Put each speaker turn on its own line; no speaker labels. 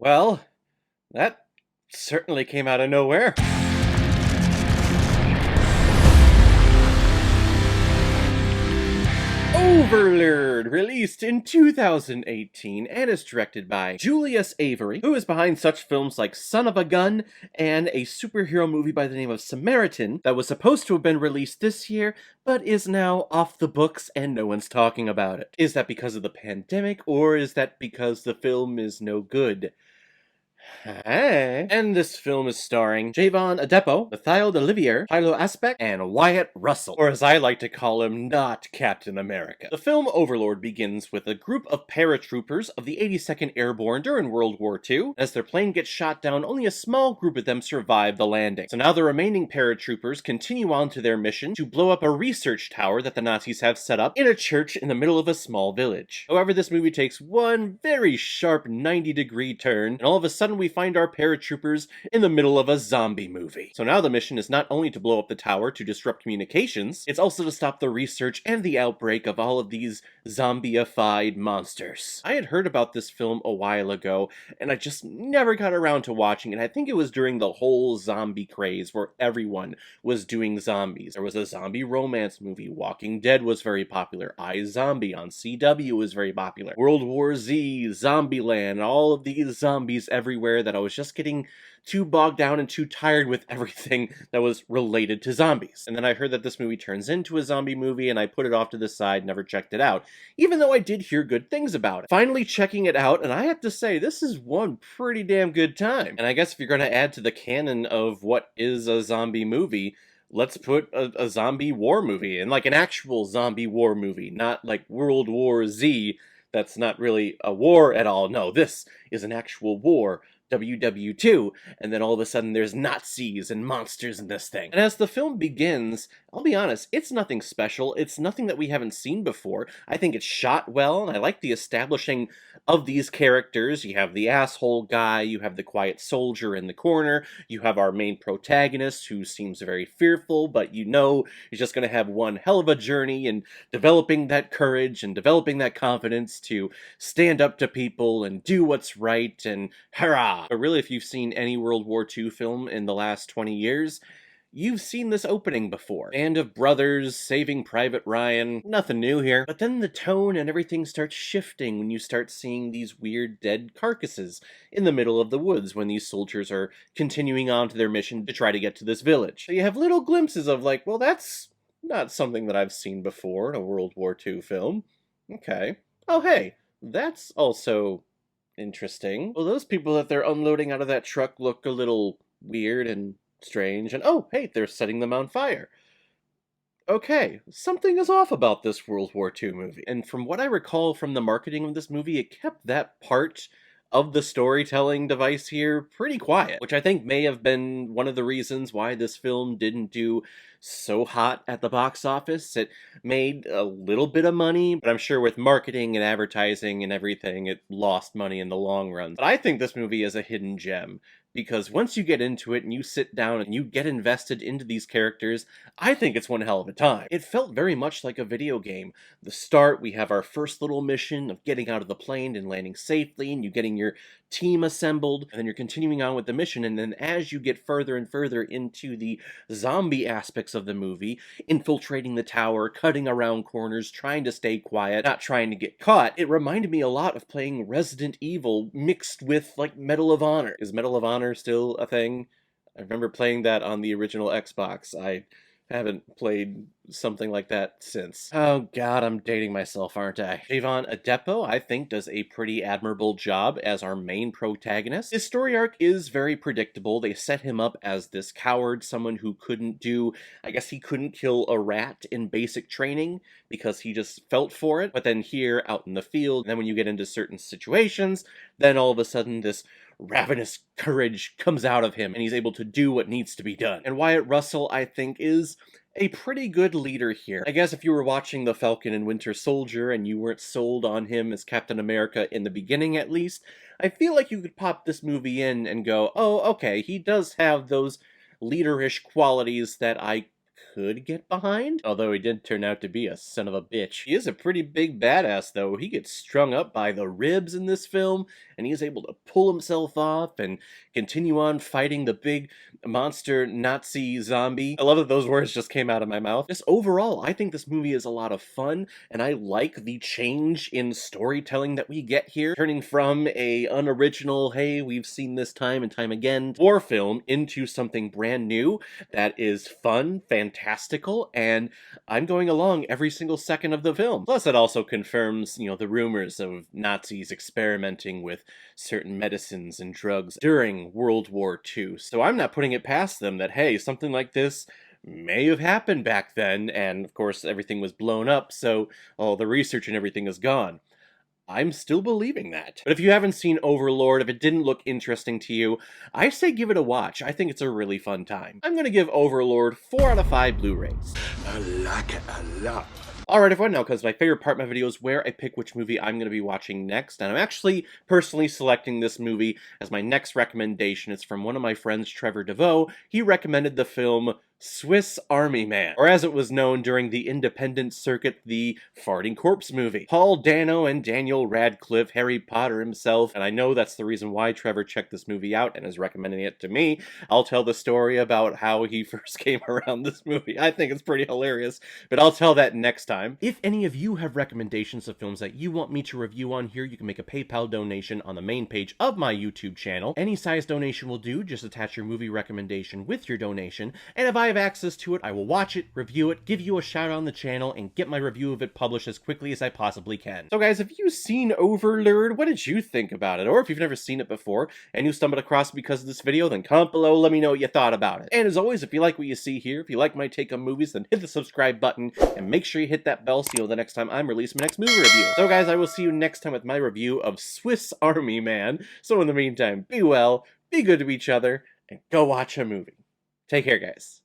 Well, that certainly came out of nowhere. Overlord, released in 2018 and is directed by Julius Avery, who is behind such films like Son of a Gun and a superhero movie by the name of Samaritan that was supposed to have been released this year, but is now off the books and no one's talking about it. Is that because of the pandemic, or is that because the film is no good? Hey. And this film is starring Javon Adepo, Mathiel Olivier, Philo Aspect, and Wyatt Russell, or as I like to call him, not Captain America. The film Overlord begins with a group of paratroopers of the 82nd Airborne during World War II. As their plane gets shot down, only a small group of them survive the landing. So now the remaining paratroopers continue on to their mission to blow up a research tower that the Nazis have set up in a church in the middle of a small village. However, this movie takes one very sharp 90-degree turn, and all of a sudden we find our paratroopers in the middle of a zombie movie. So now the mission is not only to blow up the tower to disrupt communications, it's also to stop the research and the outbreak of all of these zombified monsters. I had heard about this film a while ago, and I just never got around to watching it. I think it was during the whole zombie craze where everyone was doing zombies. There was a zombie romance movie. Walking Dead was very popular. iZombie on CW was very popular. World War Z, Zombieland, all of these zombies everywhere that I was just getting too bogged down and too tired with everything that was related to zombies. And then I heard that this movie turns into a zombie movie, and I put it off to the side, never checked it out, even though I did hear good things about it. Finally checking it out, and I have to say, this is one pretty damn good time. And I guess if you're going to add to the canon of what is a zombie movie, let's put a zombie war movie, and like an actual zombie war movie, not like World War Z. That's not really a war at all. No, this is an actual war, WWII, and then all of a sudden there's Nazis and monsters in this thing. And as the film begins, I'll be honest, it's nothing special. It's nothing that we haven't seen before. I think it's shot well, and I like the establishing of these characters. You have the asshole guy, you have the quiet soldier in the corner, you have our main protagonist who seems very fearful, but you know he's just going to have one hell of a journey in developing that courage and developing that confidence to stand up to people and do what's right and hurrah! But really, if you've seen any World War II film in the last 20 years, you've seen this opening before. Band of brothers, Saving Private Ryan, nothing new here. But then the tone and everything starts shifting when you start seeing these weird dead carcasses in the middle of the woods when these soldiers are continuing on to their mission to try to get to this village. So you have little glimpses of like, well, that's not something that I've seen before in a World War II film. Okay. Oh, hey, that's also interesting. Well, those people that they're unloading out of that truck look a little weird and strange, and oh, hey, they're setting them on fire. Okay, something is off about this World War II movie. And from what I recall from the marketing of this movie, it kept that part of the storytelling device here pretty quiet, which I think may have been one of the reasons why this film didn't do so hot at the box office. It made a little bit of money, but I'm sure with marketing and advertising and everything, it lost money in the long run. But I think this movie is a hidden gem, because once you get into it and you sit down and you get invested into these characters, I think it's one hell of a time. It felt very much like a video game. The start, we have our first little mission of getting out of the plane and landing safely, and you getting your team assembled, and then you're continuing on with the mission, and then as you get further and further into the zombie aspects of the movie, infiltrating the tower, cutting around corners, trying to stay quiet, not trying to get caught, it reminded me a lot of playing Resident Evil mixed with, like, Medal of Honor. Is Medal of Honor still a thing? I remember playing that on the original Xbox. I haven't played something like that since. Oh god, I'm dating myself, aren't I? Javon Adepo, I think, does a pretty admirable job as our main protagonist. His story arc is very predictable. They set him up as this coward, someone who couldn't do, I guess he couldn't kill a rat in basic training because he just felt for it. But then here, out in the field, and then when you get into certain situations, then all of a sudden this ravenous courage comes out of him, and he's able to do what needs to be done. And Wyatt Russell, I think, is a pretty good leader here. I guess if you were watching The Falcon and Winter Soldier and you weren't sold on him as Captain America in the beginning at least, I feel like you could pop this movie in and go, oh, okay, he does have those leaderish qualities that I could get behind, although he did turn out to be a son of a bitch. He is a pretty big badass, though. He gets strung up by the ribs in this film, and he is able to pull himself off and continue on fighting the big monster Nazi zombie. I love that those words just came out of my mouth. Just overall, I think this movie is a lot of fun, and I like the change in storytelling that we get here, turning from a unoriginal, hey, we've seen this time and time again, war film into something brand new that is fun, fantastical, and I'm going along every single second of the film. Plus, it also confirms, the rumors of Nazis experimenting with certain medicines and drugs during World War II. So I'm not putting it past them that, hey, something like this may have happened back then, and of course everything was blown up, so all the research and everything is gone. I'm still believing that. But if you haven't seen Overlord, if it didn't look interesting to you, I say give it a watch. I think it's a really fun time. I'm gonna give Overlord 4 out of 5 Blu-rays.
I like it a lot.
Alright everyone, now comes my favorite part of my video is where I pick which movie I'm going to be watching next, and I'm actually personally selecting this movie as my next recommendation. It's from one of my friends, Trevor DeVoe. He recommended the film Swiss Army Man, or as it was known during the independent circuit, the Farting Corpse movie. Paul Dano and Daniel Radcliffe, Harry Potter himself, and I know that's the reason why Trevor checked this movie out and is recommending it to me. I'll tell the story about how he first came around this movie. I think it's pretty hilarious, but I'll tell that next time. If any of you have recommendations of films that you want me to review on here, you can make a PayPal donation on the main page of my YouTube channel. Any size donation will do, just attach your movie recommendation with your donation, and if I have access to it, I will watch it, review it, give you a shout out on the channel, and get my review of it published as quickly as I possibly can. So guys, have you seen Overlord? What did you think about it? Or if you've never seen it before, and you stumbled across it because of this video, then comment below, let me know what you thought about it. And as always, if you like what you see here, if you like my take on movies, then hit the subscribe button, and make sure you hit that bell so you'll know the next time I'm releasing my next movie review. So guys, I will see you next time with my review of Swiss Army Man. So in the meantime, be well, be good to each other, and go watch a movie. Take care, guys.